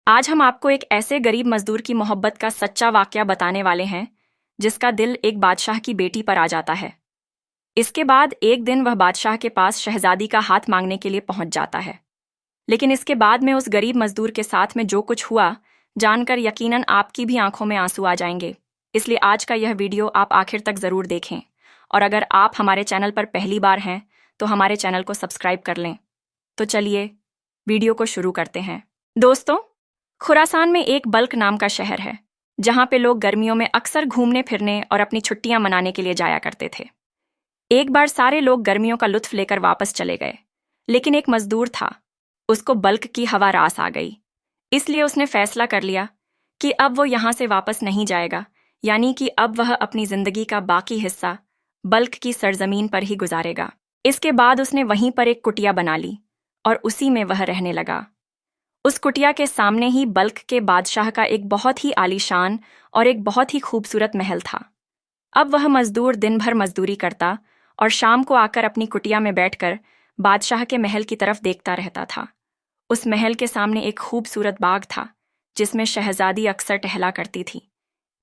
आज हम आपको एक ऐसे गरीब मजदूर की मोहब्बत का सच्चा वाकया बताने वाले हैं जिसका दिल एक बादशाह की बेटी पर आ जाता है। इसके बाद एक दिन वह बादशाह के पास शहजादी का हाथ मांगने के लिए पहुंच जाता है। लेकिन इसके बाद में उस गरीब मजदूर के साथ में जो कुछ हुआ जानकर यकीनन आपकी भी आंखों में आंसू आ जाएंगे। इसलिए आज का यह वीडियो आप आखिर तक ज़रूर देखें, और अगर आप हमारे चैनल पर पहली बार हैं तो हमारे चैनल को सब्सक्राइब कर लें। तो चलिए वीडियो को शुरू करते हैं। दोस्तों, खुरासान में एक बल्क नाम का शहर है जहां पे लोग गर्मियों में अक्सर घूमने फिरने और अपनी छुट्टियां मनाने के लिए जाया करते थे। एक बार सारे लोग गर्मियों का लुत्फ लेकर वापस चले गए, लेकिन एक मजदूर था, उसको बल्क की हवा रास आ गई। इसलिए उसने फैसला कर लिया कि अब वो यहां से वापस नहीं जाएगा, यानी कि अब वह अपनी जिंदगी का बाकी हिस्सा बल्क की सरजमीन पर ही गुजारेगा। इसके बाद उसने वहीं पर एक कुटिया बना ली और उसी में वह रहने लगा। उस कुटिया के सामने ही बल्क के बादशाह का एक बहुत ही आलीशान और एक बहुत ही खूबसूरत महल था। अब वह मजदूर दिन भर मजदूरी करता और शाम को आकर अपनी कुटिया में बैठकर बादशाह के महल की तरफ देखता रहता था। उस महल के सामने एक खूबसूरत बाग था जिसमें शहजादी अक्सर टहला करती थी।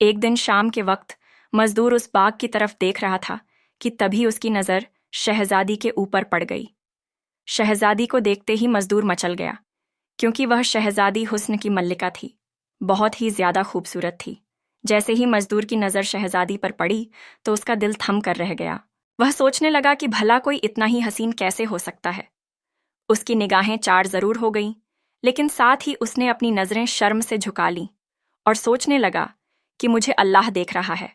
एक दिन शाम के वक्त मजदूर उस बाग की तरफ देख रहा था कि तभी उसकी नज़र शहजादी के ऊपर पड़ गई। शहजादी को देखते ही मजदूर मचल गया, क्योंकि वह शहजादी हुस्न की मल्लिका थी, बहुत ही ज्यादा खूबसूरत थी। जैसे ही मजदूर की नज़र शहजादी पर पड़ी तो उसका दिल थम कर रह गया। वह सोचने लगा कि भला कोई इतना ही हसीन कैसे हो सकता है। उसकी निगाहें चार जरूर हो गईं, लेकिन साथ ही उसने अपनी नज़रें शर्म से झुका लीं और सोचने लगा कि मुझे अल्लाह देख रहा है।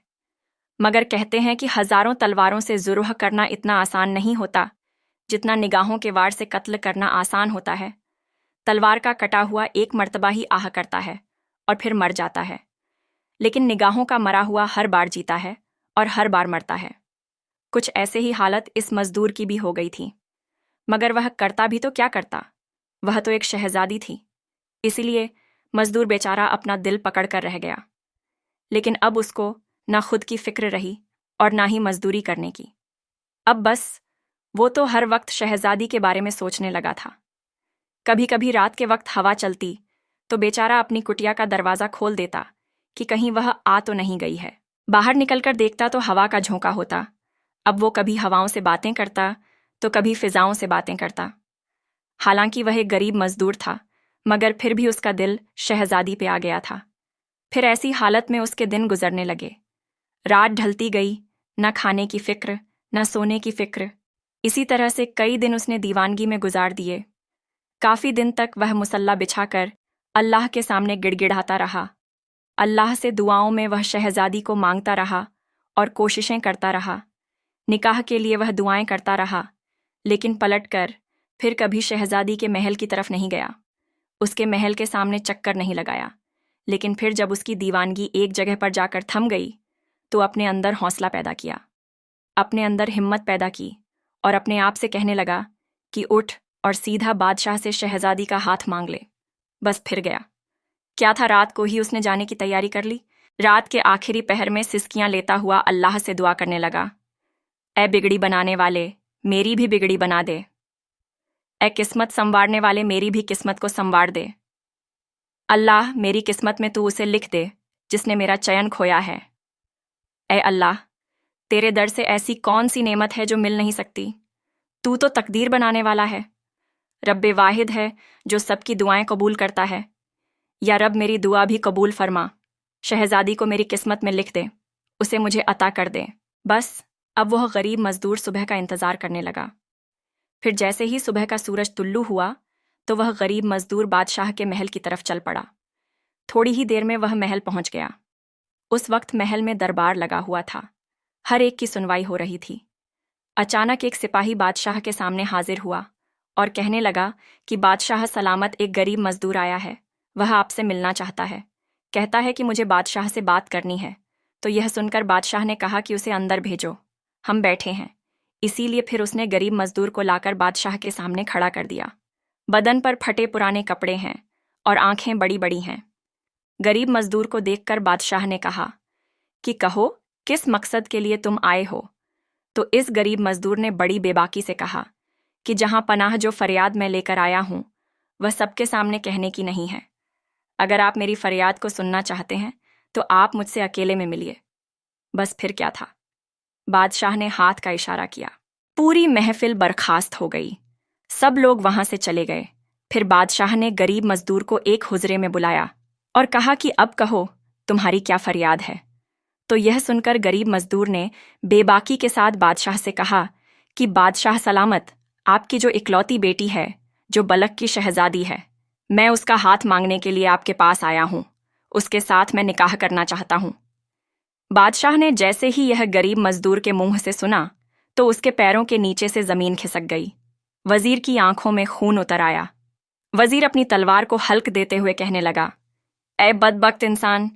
मगर कहते हैं कि हजारों तलवारों से जुर्ह करना इतना आसान नहीं होता जितना निगाहों के वार से कत्ल करना आसान होता है। तलवार का कटा हुआ एक मर्तबा ही आह करता है और फिर मर जाता है, लेकिन निगाहों का मरा हुआ हर बार जीता है और हर बार मरता है। कुछ ऐसे ही हालत इस मजदूर की भी हो गई थी, मगर वह करता भी तो क्या करता, वह तो एक शहजादी थी। इसीलिए मजदूर बेचारा अपना दिल पकड़ कर रह गया। लेकिन अब उसको ना खुद की फिक्र रही और ना ही मजदूरी करने की। अब बस वो तो हर वक्त शहजादी के बारे में सोचने लगा था। कभी कभी रात के वक्त हवा चलती तो बेचारा अपनी कुटिया का दरवाज़ा खोल देता कि कहीं वह आ तो नहीं गई है। बाहर निकलकर देखता तो हवा का झोंका होता। अब वो कभी हवाओं से बातें करता तो कभी फिजाओं से बातें करता। हालांकि वह एक गरीब मजदूर था, मगर फिर भी उसका दिल शहजादी पे आ गया था। फिर ऐसी हालत में उसके दिन गुजरने लगे। रात ढलती गई, न खाने की फिक्र न सोने की फिक्र। इसी तरह से कई दिन उसने दीवानगी में गुजार दिए। काफी दिन तक वह मुसल्ला बिछाकर अल्लाह के सामने गिड़गिड़ाता रहा। अल्लाह से दुआओं में वह शहजादी को मांगता रहा और कोशिशें करता रहा। निकाह के लिए वह दुआएं करता रहा, लेकिन पलटकर फिर कभी शहजादी के महल की तरफ नहीं गया, उसके महल के सामने चक्कर नहीं लगाया। लेकिन फिर जब उसकी दीवानगी एक जगह पर जाकर थम गई तो अपने अंदर हौसला पैदा किया, अपने अंदर हिम्मत पैदा की और अपने आप से कहने लगा कि उठ और सीधा बादशाह से शहजादी का हाथ मांग ले। बस फिर गया। क्या था, रात को ही उसने जाने की तैयारी कर ली। रात के आखिरी पहर में सिसकियां लेता हुआ अल्लाह से दुआ करने लगा, ए बिगड़ी बनाने वाले, मेरी भी बिगड़ी बना दे। ए किस्मत संवारने वाले, मेरी भी किस्मत को संवार दे। अल्लाह, मेरी किस्मत में तू उसे लिख दे जिसने मेरा चयन खोया है। ए अल्लाह, तेरे दर से ऐसी कौन सी नेमत है जो मिल नहीं सकती। तू तो तकदीर बनाने वाला है। रब्बे वाहिद है जो सबकी दुआएं कबूल करता है। या रब, मेरी दुआ भी कबूल फरमा। शहजादी को मेरी किस्मत में लिख दे, उसे मुझे अता कर दे। बस अब वह गरीब मजदूर सुबह का इंतजार करने लगा। फिर जैसे ही सुबह का सूरज तुल्लू हुआ तो वह गरीब मजदूर बादशाह के महल की तरफ चल पड़ा। थोड़ी ही देर में वह महल पहुंच गया। उस वक्त महल में दरबार लगा हुआ था, हर एक की सुनवाई हो रही थी। अचानक एक सिपाही बादशाह के सामने हाजिर हुआ और कहने लगा कि बादशाह सलामत, एक गरीब मजदूर आया है, वह आपसे मिलना चाहता है। कहता है कि मुझे बादशाह से बात करनी है। तो यह सुनकर बादशाह ने कहा कि उसे अंदर भेजो, हम बैठे हैं। इसीलिए फिर उसने गरीब मजदूर को लाकर बादशाह के सामने खड़ा कर दिया। बदन पर फटे पुराने कपड़े हैं और आंखें बड़ी बड़ी हैं। गरीब मजदूर को देखकर बादशाह ने कहा कि कहो, किस मकसद के लिए तुम आए हो। तो इस गरीब मजदूर ने बड़ी बेबाकी से कहा कि जहां पनाह जो फरियाद मैं लेकर आया हूं वह सबके सामने कहने की नहीं है। अगर आप मेरी फरियाद को सुनना चाहते हैं तो आप मुझसे अकेले में मिलिए। बस फिर क्या था, बादशाह ने हाथ का इशारा किया। पूरी महफिल बर्खास्त हो गई। सब लोग वहां से चले गए। फिर बादशाह ने गरीब मजदूर को एक हुजरे में बुलाया और कहा कि अब कहो, तुम्हारी क्या फरियाद है। तो यह सुनकर गरीब मजदूर ने बेबाकी के साथ बादशाह से कहा कि बादशाह सलामत, आपकी जो इकलौती बेटी है, जो बलक की शहजादी है, मैं उसका हाथ मांगने के लिए आपके पास आया हूं। उसके साथ मैं निकाह करना चाहता हूं। बादशाह ने जैसे ही यह गरीब मजदूर के मुंह से सुना तो उसके पैरों के नीचे से जमीन खिसक गई। वजीर की आंखों में खून उतर आया। वजीर अपनी तलवार को हल्क देते हुए कहने लगा, ए बदबख्त इंसान,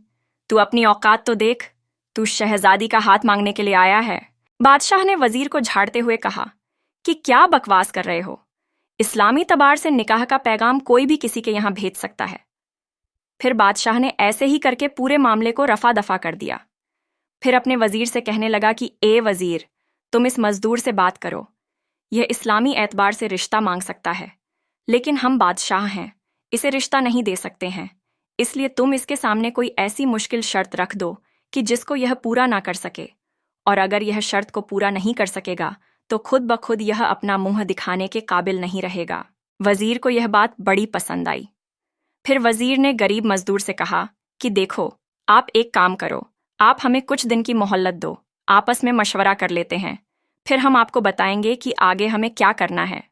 तू अपनी औकात तो देख, तू शहजादी का हाथ मांगने के लिए आया है। बादशाह ने वजीर को झाड़ते हुए कहा कि क्या बकवास कर रहे हो। इस्लामी तबार से निकाह का पैगाम कोई भी किसी के यहां भेज सकता है। फिर बादशाह ने ऐसे ही करके पूरे मामले को रफा दफा कर दिया। फिर अपने वजीर से कहने लगा कि ए वजीर, तुम इस मजदूर से बात करो। यह इस्लामी एतबार से रिश्ता मांग सकता है, लेकिन हम बादशाह हैं, इसे रिश्ता नहीं दे सकते हैं। इसलिए तुम इसके सामने कोई ऐसी मुश्किल शर्त रख दो कि जिसको यह पूरा ना कर सके, और अगर यह शर्त को पूरा नहीं कर सकेगा तो खुद ब खुद यह अपना मुंह दिखाने के काबिल नहीं रहेगा। वजीर को यह बात बड़ी पसंद आई। फिर वजीर ने गरीब मजदूर से कहा कि देखो, आप एक काम करो, आप हमें कुछ दिन की मोहल्लत दो, आपस में मशवरा कर लेते हैं, फिर हम आपको बताएंगे कि आगे हमें क्या करना है।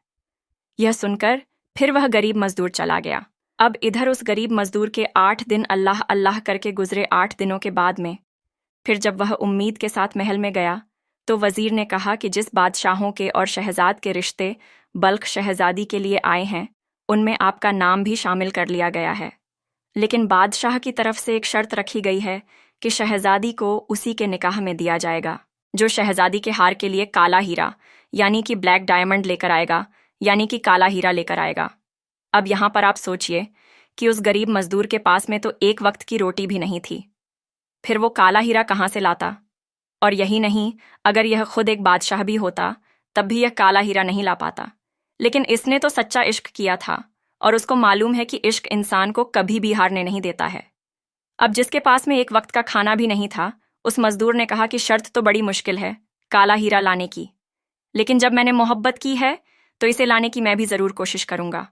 यह सुनकर फिर वह गरीब मजदूर चला गया। अब इधर उस गरीब मजदूर के 8 दिन अल्लाह अल्लाह करके गुजरे। 8 दिनों के बाद में फिर जब वह उम्मीद के साथ महल में गया तो वजीर ने कहा कि जिस बादशाहों के और शहजाद के रिश्ते बल्ख शहजादी के लिए आए हैं, उनमें आपका नाम भी शामिल कर लिया गया है। लेकिन बादशाह की तरफ से एक शर्त रखी गई है कि शहजादी को उसी के निकाह में दिया जाएगा जो शहजादी के हार के लिए काला हीरा यानी कि ब्लैक डायमंड लेकर आएगा, यानी कि काला हीरा लेकर आएगा। अब यहाँ पर आप सोचिए कि उस गरीब मजदूर के पास में तो एक वक्त की रोटी भी नहीं थी, फिर वो काला हीरा कहाँ से लाता। और यही नहीं, अगर यह खुद एक बादशाह भी होता तब भी यह काला हीरा नहीं ला पाता। लेकिन इसने तो सच्चा इश्क किया था और उसको मालूम है कि इश्क इंसान को कभी भी हारने नहीं देता है। अब जिसके पास में एक वक्त का खाना भी नहीं था, उस मजदूर ने कहा कि शर्त तो बड़ी मुश्किल है काला हीरा लाने की, लेकिन जब मैंने मोहब्बत की है तो इसे लाने की मैं भी ज़रूर कोशिश करूंगा।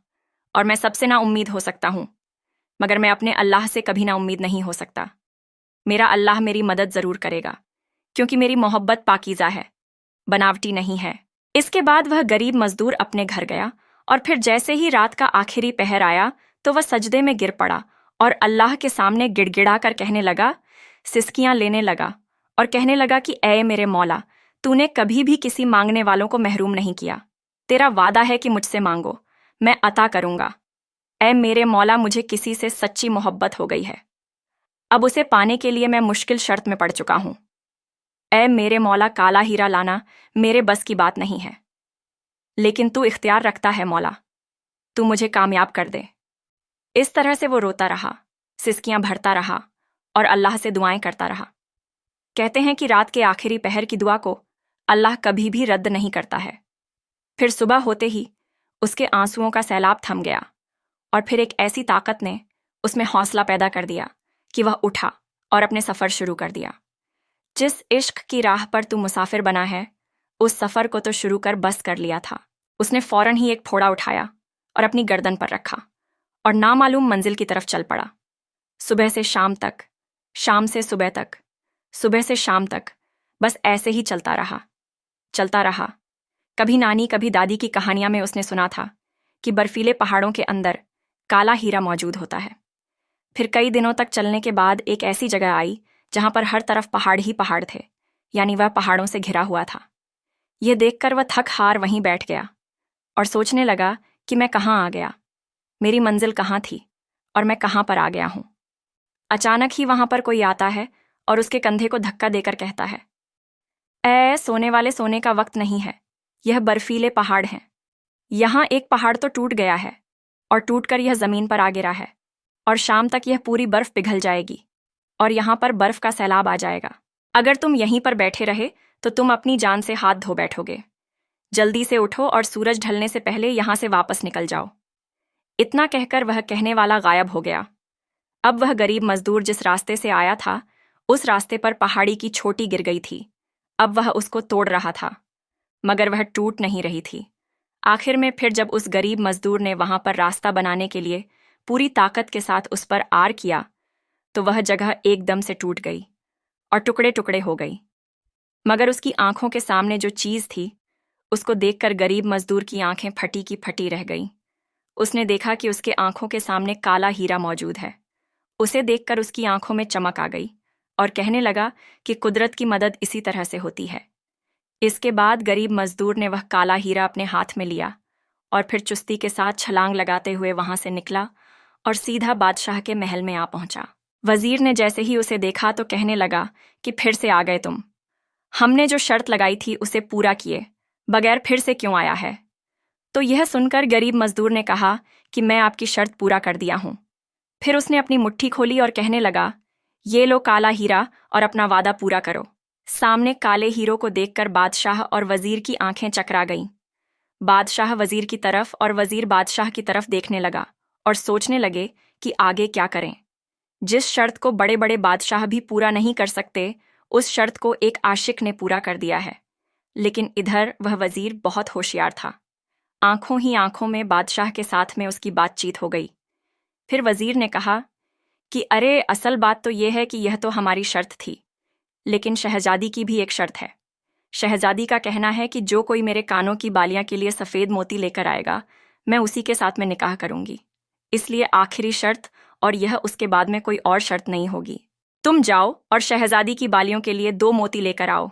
और मैं सबसे ना उम्मीद हो सकता हूं, मगर मैं अपने अल्लाह से कभी ना उम्मीद नहीं हो सकता। मेरा अल्लाह मेरी मदद ज़रूर करेगा, क्योंकि मेरी मोहब्बत पाकीज़ा है, बनावटी नहीं है। इसके बाद वह गरीब मजदूर अपने घर गया और फिर जैसे ही रात का आखिरी पहर आया तो वह सजदे में गिर पड़ा और अल्लाह के सामने गिड़गिड़ा कर कहने लगा, सिसकियां लेने लगा और कहने लगा कि ऐ मेरे मौला, तूने कभी भी किसी मांगने वालों को महरूम नहीं किया। तेरा वादा है कि मुझसे मांगो, मैं अता करूंगा। ऐ मेरे मौला, मुझे किसी से सच्ची मोहब्बत हो गई है, अब उसे पाने के लिए मैं मुश्किल शर्त में पड़ चुका हूं। ऐ मेरे मौला, काला हीरा लाना मेरे बस की बात नहीं है, लेकिन तू इख्तियार रखता है मौला, तू मुझे कामयाब कर दे। इस तरह से वो रोता रहा, सिसकियां भरता रहा और अल्लाह से दुआएं करता रहा। कहते हैं कि रात के आखिरी पहर की दुआ को अल्लाह कभी भी रद्द नहीं करता है। फिर सुबह होते ही उसके आंसुओं का सैलाब थम गया और फिर एक ऐसी ताकत ने उसमें हौसला पैदा कर दिया कि वह उठा और अपने सफ़र शुरू कर दिया। जिस इश्क की राह पर तू मुसाफिर बना है, उस सफ़र को तो शुरू कर बस कर लिया था। उसने फौरन ही एक फोड़ा उठाया और अपनी गर्दन पर रखा और नामालूम मंजिल की तरफ चल पड़ा। सुबह से शाम तक, शाम से सुबह तक, सुबह से शाम तक, बस ऐसे ही चलता रहा, चलता रहा। कभी नानी कभी दादी की कहानियां में उसने सुना था कि बर्फीले पहाड़ों के अंदर काला हीरा मौजूद होता है। फिर कई दिनों तक चलने के बाद एक ऐसी जगह आई जहां पर हर तरफ पहाड़ ही पहाड़ थे, यानी वह पहाड़ों से घिरा हुआ था। यह देखकर वह थक हार वहीं बैठ गया और सोचने लगा कि मैं कहाँ आ गया, मेरी मंजिल कहाँ थी और मैं कहाँ पर आ गया हूं। अचानक ही वहां पर कोई आता है और उसके कंधे को धक्का देकर कहता है, ऐ सोने वाले, सोने का वक्त नहीं है, यह बर्फीले पहाड़ हैं। यहाँ एक पहाड़ तो टूट गया है और टूटकर यह जमीन पर आ गिरा है और शाम तक यह पूरी बर्फ पिघल जाएगी और यहाँ पर बर्फ का सैलाब आ जाएगा। अगर तुम यहीं पर बैठे रहे तो तुम अपनी जान से हाथ धो बैठोगे। जल्दी से उठो और सूरज ढलने से पहले यहाँ से वापस निकल जाओ। इतना कहकर वह कहने वाला गायब हो गया। अब वह गरीब मजदूर जिस रास्ते से आया था, उस रास्ते पर पहाड़ी की छोटी गिर गई थी। अब वह उसको तोड़ रहा था, मगर वह टूट नहीं रही थी। आखिर में फिर जब उस गरीब मजदूर ने वहां पर रास्ता बनाने के लिए पूरी ताकत के साथ उस पर आर किया, तो वह जगह एकदम से टूट गई और टुकड़े टुकड़े हो गई। मगर उसकी आंखों के सामने जो चीज थी, उसको देखकर गरीब मजदूर की आंखें फटी की फटी रह गईं। उसने देखा कि उसके आंखों के सामने काला हीरा मौजूद है। उसे देखकर उसकी आंखों में चमक आ गई और कहने लगा कि कुदरत की मदद इसी तरह से होती है। इसके बाद गरीब मजदूर ने वह काला हीरा अपने हाथ में लिया और फिर चुस्ती के साथ छलांग लगाते हुए वहां से निकला और सीधा बादशाह के महल में आ पहुंचा। वजीर ने जैसे ही उसे देखा तो कहने लगा कि फिर से आ गए तुम। हमने जो शर्त लगाई थी उसे पूरा किए बगैर फिर से क्यों आया है? तो यह सुनकर गरीब मजदूर ने कहा कि मैं आपकी शर्त पूरा कर दिया हूं। फिर उसने अपनी मुट्ठी खोली और कहने लगा, ये लो काला हीरा और अपना वादा पूरा करो। सामने काले हीरो को देखकर बादशाह और वजीर की आंखें चकरा गईं। बादशाह वजीर की तरफ और वजीर बादशाह की तरफ देखने लगा और सोचने लगे कि आगे क्या करें। जिस शर्त को बड़े बड़े बादशाह भी पूरा नहीं कर सकते, उस शर्त को एक आशिक ने पूरा कर दिया है। लेकिन इधर वह वजीर बहुत होशियार था। आंखों ही आंखों में बादशाह के साथ में उसकी बातचीत हो गई। फिर वजीर ने कहा कि अरे, असल बात तो यह है कि यह तो हमारी शर्त थी, लेकिन शहजादी की भी एक शर्त है। शहजादी का कहना है कि जो कोई मेरे कानों की बालियां के लिए सफ़ेद मोती लेकर आएगा, मैं उसी के साथ में निकाह करूंगी। इसलिए आखिरी शर्त, और यह उसके बाद में कोई और शर्त नहीं होगी। तुम जाओ और शहजादी की बालियों के लिए 2 मोती लेकर आओ।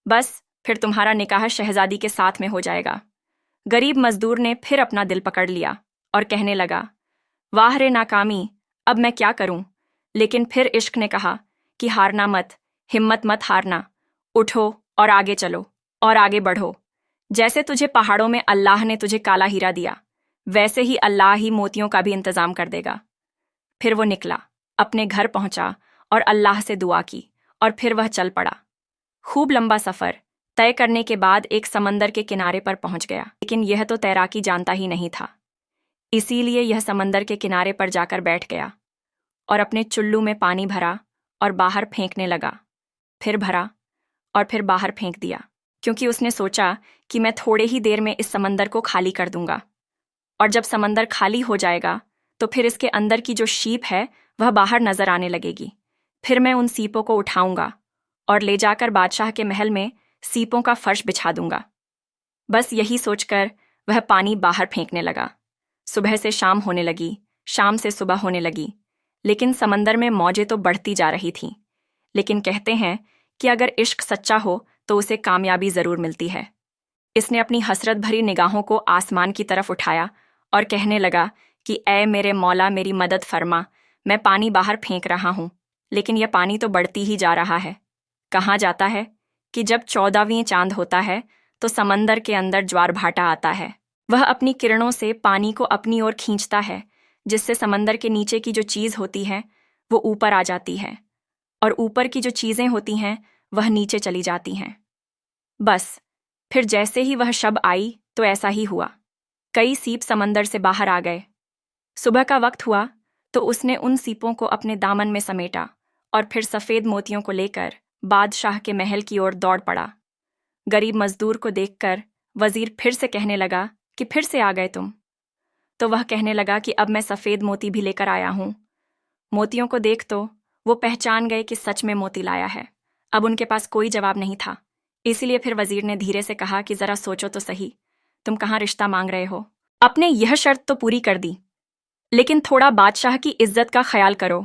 बस फिर तुम्हारा निकाह शहजादी के साथ में हो जाएगा। गरीब मजदूर ने फिर अपना दिल पकड़ लिया और कहने लगा, वाह रे नाकामी, अब मैं क्या करूं? लेकिन फिर इश्क ने कहा कि हारना मत, हिम्मत मत हारना, उठो और आगे चलो और आगे बढ़ो। जैसे तुझे पहाड़ों में अल्लाह ने तुझे काला हीरा दिया, वैसे ही अल्लाह ही मोतियों का भी इंतजाम कर देगा। फिर वो निकला, अपने घर पहुंचा और अल्लाह से दुआ की और फिर वह चल पड़ा। खूब लंबा सफर तय करने के बाद एक समंदर के किनारे पर पहुंच गया, लेकिन यह तो तैराकी जानता ही नहीं था। इसीलिए यह समंदर के किनारे पर जाकर बैठ गया और अपने चुल्लू में पानी भरा और बाहर फेंकने लगा। फिर भरा और फिर बाहर फेंक दिया, क्योंकि उसने सोचा कि मैं थोड़े ही देर में इस समंदर को खाली कर दूंगा, और जब समंदर खाली हो जाएगा तो फिर इसके अंदर की जो सीप है वह बाहर नजर आने लगेगी। फिर मैं उन सीपों को उठाऊंगा और ले जाकर बादशाह के महल में सीपों का फर्श बिछा दूंगा। बस यही सोचकर वह पानी बाहर फेंकने लगा। सुबह से शाम होने लगी, शाम से सुबह होने लगी, लेकिन समंदर में मौजें तो बढ़ती जा रही थीं। लेकिन कहते हैं कि अगर इश्क सच्चा हो तो उसे कामयाबी जरूर मिलती है। इसने अपनी हसरत भरी निगाहों को आसमान की तरफ उठाया और कहने लगा कि ऐ मेरे मौला, मेरी मदद फरमा। मैं पानी बाहर फेंक रहा हूं, लेकिन यह पानी तो बढ़ती ही जा रहा है। कहा जाता है कि जब 14वीं चांद होता है तो समंदर के अंदर ज्वार भाटा आता है। वह अपनी किरणों से पानी को अपनी ओर खींचता है, जिससे समंदर के नीचे की जो चीज होती है वो ऊपर आ जाती है, और ऊपर की जो चीजें होती हैं वह नीचे चली जाती हैं। बस फिर जैसे ही वह शब आई तो ऐसा ही हुआ। कई सीप समंदर से बाहर आ गए। सुबह का वक्त हुआ तो उसने उन सीपों को अपने दामन में समेटा और फिर सफेद मोतियों को लेकर बादशाह के महल की ओर दौड़ पड़ा। गरीब मजदूर को देखकर वजीर फिर से कहने लगा कि फिर से आ गए तुम। तो वह कहने लगा कि अब मैं सफेद मोती भी लेकर आया हूं। मोतियों को देख तो वो पहचान गए कि सच में मोती लाया है। अब उनके पास कोई जवाब नहीं था, इसीलिए फिर वजीर ने धीरे से कहा कि जरा सोचो तो सही, तुम कहाँ रिश्ता मांग रहे हो? अपने यह शर्त तो पूरी कर दी, लेकिन थोड़ा बादशाह की इज्जत का ख्याल करो।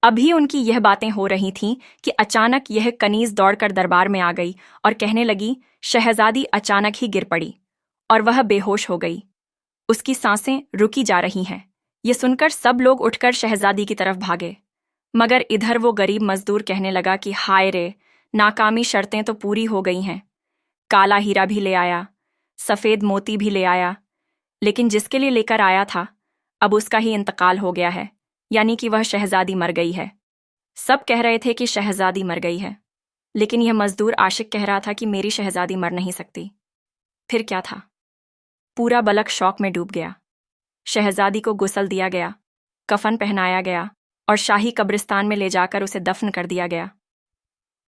अभी उनकी यह बातें हो रही थीं कि अचानक यह कनीज दौड़कर दरबार में आ गई और कहने लगी, शहजादी अचानक ही गिर पड़ी और वह बेहोश हो गई। उसकी सांसें रुकी जा रही हैं। ये सुनकर सब लोग उठकर शहजादी की तरफ भागे, मगर इधर वो गरीब मजदूर कहने लगा कि हाय रे, नाकामी शर्तें तो पूरी हो गई हैं। काला हीरा भी ले आया, सफेद मोती भी ले आया, लेकिन जिसके लिए लेकर आया था अब उसका ही इंतकाल हो गया है, यानी कि वह शहजादी मर गई है। सब कह रहे थे कि शहजादी मर गई है, लेकिन यह मजदूर आशिक कह रहा था कि मेरी शहजादी मर नहीं सकती। फिर क्या था? पूरा बलक शौक में डूब गया। शहजादी को गुस्ल दिया गया, कफन पहनाया गया और शाही कब्रिस्तान में ले जाकर उसे दफन कर दिया गया।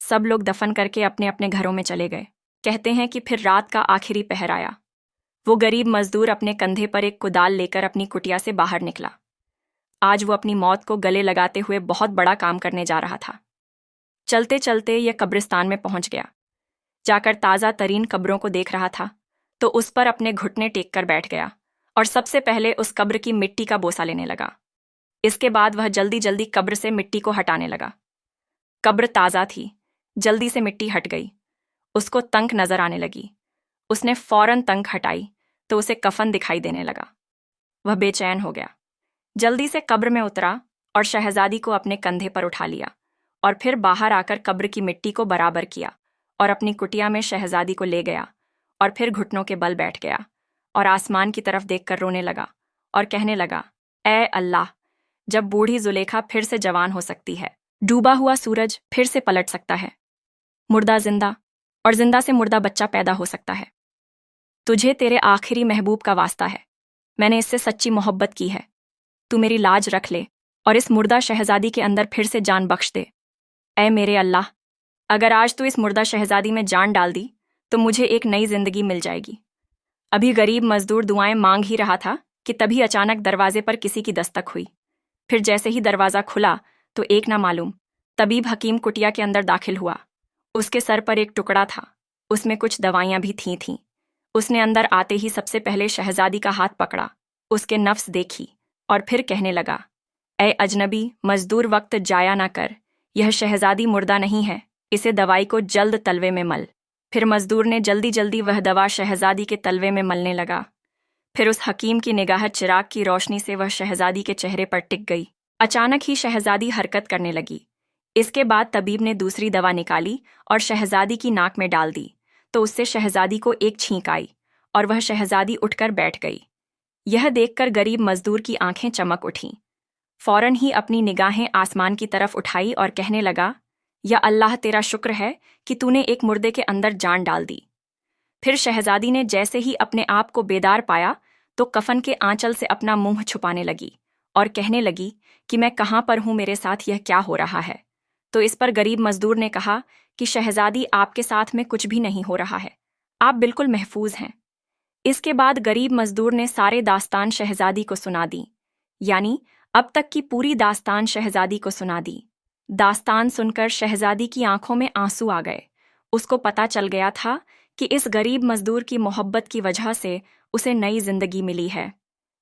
सब लोग दफन करके अपने अपने घरों में चले गए। कहते हैं कि फिर रात का आखिरी पहर आया। वो गरीब मजदूर अपने कंधे पर एक कुदाल लेकर अपनी कुटिया से बाहर निकला। आज वो अपनी मौत को गले लगाते हुए बहुत बड़ा काम करने जा रहा था। चलते चलते यह कब्रिस्तान में पहुंच गया। जाकर ताज़ा तरीन कब्रों को देख रहा था तो उस पर अपने घुटने टेक कर बैठ गया और सबसे पहले उस कब्र की मिट्टी का बोसा लेने लगा। इसके बाद वह जल्दी जल्दी कब्र से मिट्टी को हटाने लगा। कब्र ताज़ा थी, जल्दी से मिट्टी हट गई। उसको तंक नजर आने लगी। उसने फौरन तंक हटाई तो उसे कफन दिखाई देने लगा। वह बेचैन हो गया। जल्दी से कब्र में उतरा और शहजादी को अपने कंधे पर उठा लिया और फिर बाहर आकर कब्र की मिट्टी को बराबर किया और अपनी कुटिया में शहजादी को ले गया और फिर घुटनों के बल बैठ गया और आसमान की तरफ देखकर रोने लगा और कहने लगा, ऐ अल्लाह, जब बूढ़ी जुलेखा फिर से जवान हो सकती है, डूबा हुआ सूरज फिर से पलट सकता है, मुर्दा जिंदा और जिंदा से मुर्दा बच्चा पैदा हो सकता है। तुझे तेरे आखिरी महबूब का वास्ता है, मैंने इससे सच्ची मोहब्बत की है। तू मेरी लाज रख ले और इस मुर्दा शहजादी के अंदर फिर से जान बख्श दे। ऐ मेरे अल्लाह, अगर आज तू इस मुर्दा शहजादी में जान डाल दी तो मुझे एक नई जिंदगी मिल जाएगी। अभी गरीब मजदूर दुआएं मांग ही रहा था कि तभी अचानक दरवाजे पर किसी की दस्तक हुई। फिर जैसे ही दरवाजा खुला तो एक ना मालूम तबीब हकीम कुटिया के अंदर दाखिल हुआ। उसके सर पर एक टुकड़ा था, उसमें कुछ दवाइयां भी थीं। उसने अंदर आते ही सबसे पहले शहजादी का हाथ पकड़ा, उसके नफ्स देखी और फिर कहने लगा, ऐ अजनबी मजदूर, वक्त जाया ना कर, यह शहजादी मुर्दा नहीं है, इसे दवाई को जल्द तलवे में मल। फिर मजदूर ने जल्दी जल्दी वह दवा शहजादी के तलवे में मलने लगा। फिर उस हकीम की निगाह चिराग की रोशनी से वह शहजादी के चेहरे पर टिक गई। अचानक ही शहजादी हरकत करने लगी। इसके बाद तबीब ने दूसरी दवा निकाली और शहजादी की नाक में डाल दी तो उससे शहजादी को एक छींक आई और वह शहजादी उठकर बैठ गई। यह देखकर गरीब मजदूर की आंखें चमक उठीं। फौरन ही अपनी निगाहें आसमान की तरफ उठाई और कहने लगा, या अल्लाह, तेरा शुक्र है कि तूने एक मुर्दे के अंदर जान डाल दी। फिर शहजादी ने जैसे ही अपने आप को बेदार पाया तो कफन के आंचल से अपना मुंह छुपाने लगी और कहने लगी कि मैं कहाँ पर हूँ, मेरे साथ यह क्या हो रहा है। तो इस पर गरीब मजदूर ने कहा कि शहजादी, आपके साथ में कुछ भी नहीं हो रहा है, आप बिल्कुल महफूज हैं। इसके बाद गरीब मजदूर ने सारे दास्तान शहजादी को सुना दी, यानी अब तक की पूरी दास्तान शहजादी को सुना दी। दास्तान सुनकर शहजादी की आंखों में आंसू आ गए। उसको पता चल गया था कि इस गरीब मजदूर की मोहब्बत की वजह से उसे नई जिंदगी मिली है।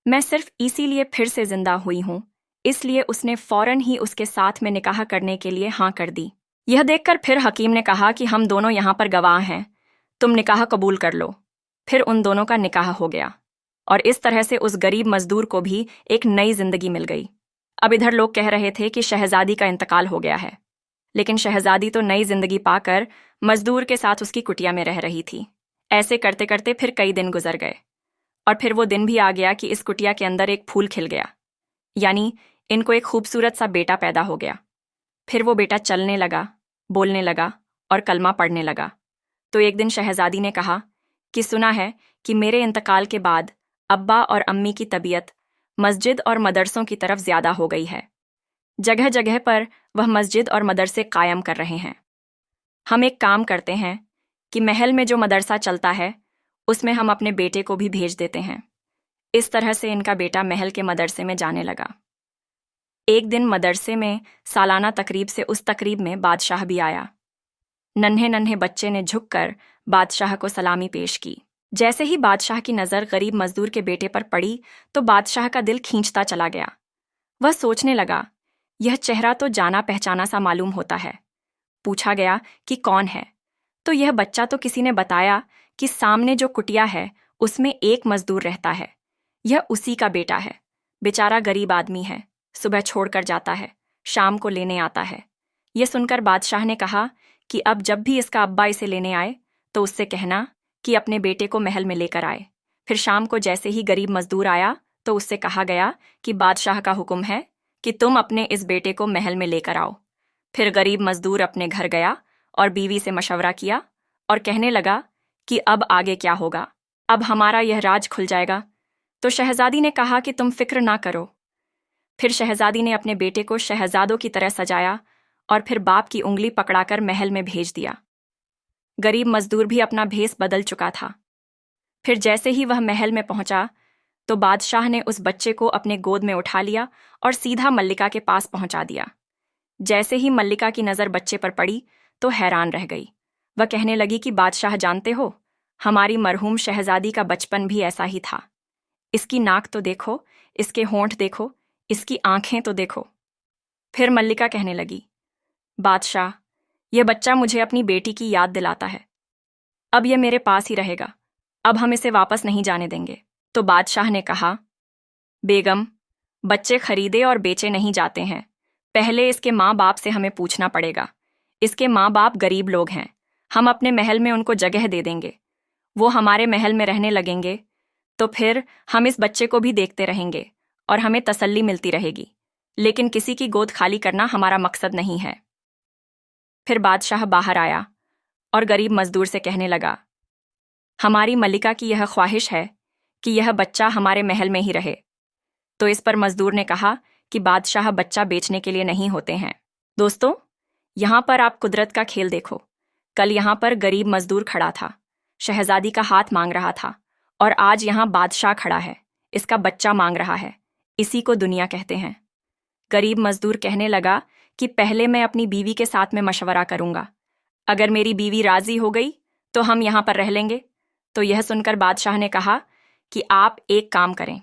मैं सिर्फ इसीलिए फिर से जिंदा हुई हूँ, इसलिए उसने फौरन ही उसके साथ में निकाह करने के लिए हाँ कर दी। यह देखकर फिर हकीम ने कहा कि हम दोनों यहाँ पर गवाह हैं, तुम निकाह कबूल कर लो। फिर उन दोनों का निकाह हो गया और इस तरह से उस गरीब मजदूर को भी एक नई जिंदगी मिल गई। अब इधर लोग कह रहे थे कि शहजादी का इंतकाल हो गया है, लेकिन शहजादी तो नई जिंदगी पाकर मजदूर के साथ उसकी कुटिया में रह रही थी। ऐसे करते करते फिर कई दिन गुजर गए और फिर वो दिन भी आ गया कि इस कुटिया के अंदर एक फूल खिल गया, यानी इनको एक खूबसूरत सा बेटा पैदा हो गया। फिर वो बेटा चलने लगा, बोलने लगा और कलमा पढ़ने लगा। तो एक दिन शहजादी ने कहा कि सुना है कि मेरे इंतकाल के बाद अब्बा और अम्मी की तबीयत मस्जिद और मदरसों की तरफ ज़्यादा हो गई है। जगह जगह पर वह मस्जिद और मदरसे कायम कर रहे हैं। हम एक काम करते हैं कि महल में जो मदरसा चलता है उसमें हम अपने बेटे को भी भेज देते हैं। इस तरह से इनका बेटा महल के मदरसे में जाने लगा। एक दिन मदरसे में सालाना तकरीब से उस तकरीब में बादशाह भी आया। नन्हे नन्हे बच्चे ने झुककर बादशाह को सलामी पेश की। जैसे ही बादशाह की नज़र गरीब मजदूर के बेटे पर पड़ी तो बादशाह का दिल खींचता चला गया। वह सोचने लगा, यह चेहरा तो जाना पहचाना सा मालूम होता है। पूछा गया कि कौन है, तो यह बच्चा तो किसी ने बताया कि सामने जो कुटिया है उसमें एक मजदूर रहता है, यह उसी का बेटा है। बेचारा गरीब आदमी है, सुबह छोड़कर जाता है, शाम को लेने आता है। यह सुनकर बादशाह ने कहा कि अब जब भी इसका अब्बा इसे लेने आए तो उससे कहना कि अपने बेटे को महल में लेकर आए। फिर शाम को जैसे ही गरीब मजदूर आया तो उससे कहा गया कि बादशाह का हुक्म है कि तुम अपने इस बेटे को महल में लेकर आओ। फिर गरीब मजदूर अपने घर गया और बीवी से मशवरा किया और कहने लगा कि अब आगे क्या होगा, अब हमारा यह राज खुल जाएगा। तो शहजादी ने कहा कि तुम फिक्र ना करो, फिर शहजादी ने अपने बेटे को शहजादों की तरह सजाया और फिर बाप की उंगली पकड़ाकर महल में भेज दिया। गरीब मजदूर भी अपना भेस बदल चुका था। फिर जैसे ही वह महल में पहुंचा तो बादशाह ने उस बच्चे को अपने गोद में उठा लिया और सीधा मल्लिका के पास पहुंचा दिया। जैसे ही मल्लिका की नज़र बच्चे पर पड़ी तो हैरान रह गई। वह कहने लगी कि बादशाह, जानते हो, हमारी मरहूम शहजादी का बचपन भी ऐसा ही था। इसकी नाक तो देखो, इसके होंठ देखो, इसकी आंखें तो देखो। फिर मल्लिका कहने लगी, बादशाह, यह बच्चा मुझे अपनी बेटी की याद दिलाता है। अब यह मेरे पास ही रहेगा। अब हम इसे वापस नहीं जाने देंगे। तो बादशाह ने कहा, बेगम, बच्चे खरीदे और बेचे नहीं जाते हैं। पहले इसके माँ बाप से हमें पूछना पड़ेगा। इसके माँ बाप गरीब लोग हैं। हम अपने महल में उनको जगह दे देंगे। वो हमारे महल में रहने लगेंगे तो फिर हम इस बच्चे को भी देखते रहेंगे और हमें तसल्ली मिलती रहेगी। लेकिन किसी की गोद खाली करना हमारा मकसद नहीं है। फिर बादशाह बाहर आया और गरीब मजदूर से कहने लगा, हमारी मल्लिका की यह ख्वाहिश है कि यह बच्चा हमारे महल में ही रहे। तो इस पर मजदूर ने कहा कि बादशाह बच्चा बेचने के लिए नहीं होते हैं। दोस्तों, यहाँ पर आप कुदरत का खेल देखो। कल यहाँ पर गरीब मजदूर खड़ा था, शहजादी का हाथ मांग रहा था, और आज यहाँ बादशाह खड़ा है, इसका बच्चा मांग रहा है। इसी को दुनिया कहते हैं। गरीब मजदूर कहने लगा कि पहले मैं अपनी बीवी के साथ में मशवरा करूंगा। अगर मेरी बीवी राजी हो गई तो हम यहाँ पर रह लेंगे। तो यह सुनकर बादशाह ने कहा कि आप एक काम करें,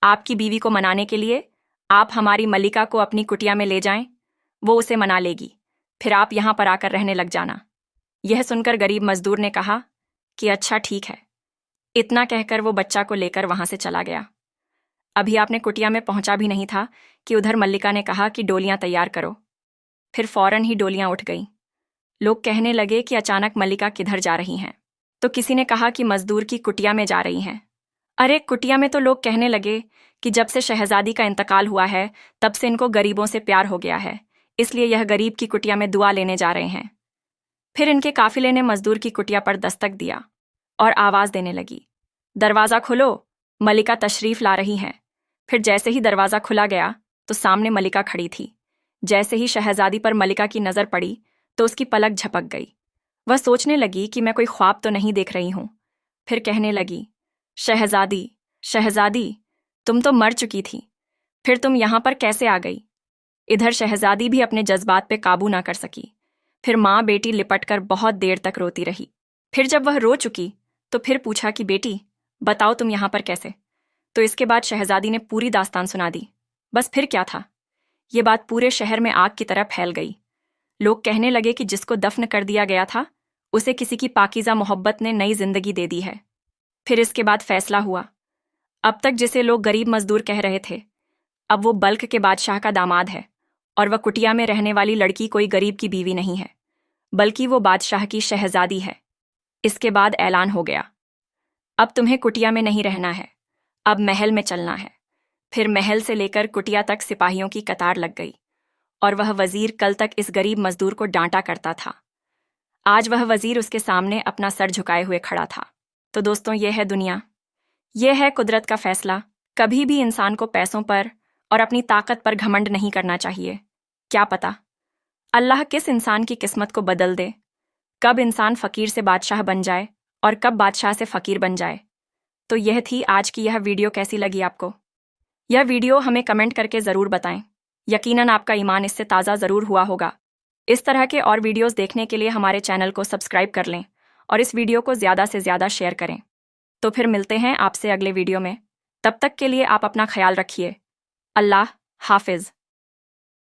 आपकी बीवी को मनाने के लिए आप हमारी मल्लिका को अपनी कुटिया में ले जाएं। वो उसे मना लेगी, फिर आप यहाँ पर आकर रहने लग जाना। यह सुनकर गरीब मजदूर ने कहा कि अच्छा ठीक है। इतना कहकर वो बच्चा को लेकर वहां से चला गया। अभी आपने कुटिया में पहुंचा भी नहीं था कि उधर मल्लिका ने कहा कि डोलियां तैयार करो। फिर फौरन ही डोलियां उठ गईं। लोग कहने लगे कि अचानक मल्लिका किधर जा रही हैं। तो किसी ने कहा कि मजदूर की कुटिया में जा रही हैं। अरे, कुटिया में तो लोग कहने लगे कि जब से शहजादी का इंतकाल हुआ है तब से इनको गरीबों से प्यार हो गया है, इसलिए यह गरीब की कुटिया में दुआ लेने जा रहे हैं। फिर इनके काफिले ने मजदूर की कुटिया पर दस्तक दिया और आवाज देने लगी, दरवाजा खोलो, मल्लिका तशरीफ ला रही हैं। फिर जैसे ही दरवाजा खुला गया तो सामने मल्लिका खड़ी थी। जैसे ही शहजादी पर मल्लिका की नजर पड़ी तो उसकी पलक झपक गई। वह सोचने लगी कि मैं कोई ख्वाब तो नहीं देख रही हूं। फिर कहने लगी, शहजादी, शहजादी, तुम तो मर चुकी थी, फिर तुम यहां पर कैसे आ गई? इधर शहजादी भी अपने जज्बात पे काबू ना कर सकी। फिर माँ बेटी लिपटकर बहुत देर तक रोती रही। फिर जब वह रो चुकी तो फिर पूछा कि बेटी, बताओ तुम यहां पर कैसे? तो इसके बाद शहजादी ने पूरी दास्तान सुना दी। बस फिर क्या था, ये बात पूरे शहर में आग की तरह फैल गई। लोग कहने लगे कि जिसको दफन कर दिया गया था उसे किसी की पाकीज़ा मोहब्बत ने नई जिंदगी दे दी है। फिर इसके बाद फैसला हुआ, अब तक जिसे लोग गरीब मजदूर कह रहे थे, अब वो बल्क के बादशाह का दामाद है, और वह कुटिया में रहने वाली लड़की कोई गरीब की बीवी नहीं है, बल्कि वो बादशाह की शहजादी है। इसके बाद ऐलान हो गया, अब तुम्हें कुटिया में नहीं रहना है, अब महल में चलना है। फिर महल से लेकर कुटिया तक सिपाहियों की कतार लग गई, और वह वजीर कल तक इस गरीब मजदूर को डांटा करता था, आज वह वजीर उसके सामने अपना सर झुकाए हुए खड़ा था। तो दोस्तों, यह है दुनिया, यह है कुदरत का फैसला। कभी भी इंसान को पैसों पर और अपनी ताकत पर घमंड नहीं करना चाहिए। क्या पता अल्लाह किस इंसान की किस्मत को बदल दे, कब इंसान फकीर से बादशाह बन जाए और कब बादशाह से फकीर बन जाए। तो यह थी आज की यह वीडियो। कैसी लगी आपको यह वीडियो? हमें कमेंट करके ज़रूर बताएं। यकीनन आपका ईमान इससे ताज़ा ज़रूर हुआ होगा। इस तरह के और वीडियोस देखने के लिए हमारे चैनल को सब्सक्राइब कर लें और इस वीडियो को ज़्यादा से ज़्यादा शेयर करें। तो फिर मिलते हैं आपसे अगले वीडियो में। तब तक के लिए आप अपना ख्याल रखिए। अल्लाह हाफिज़।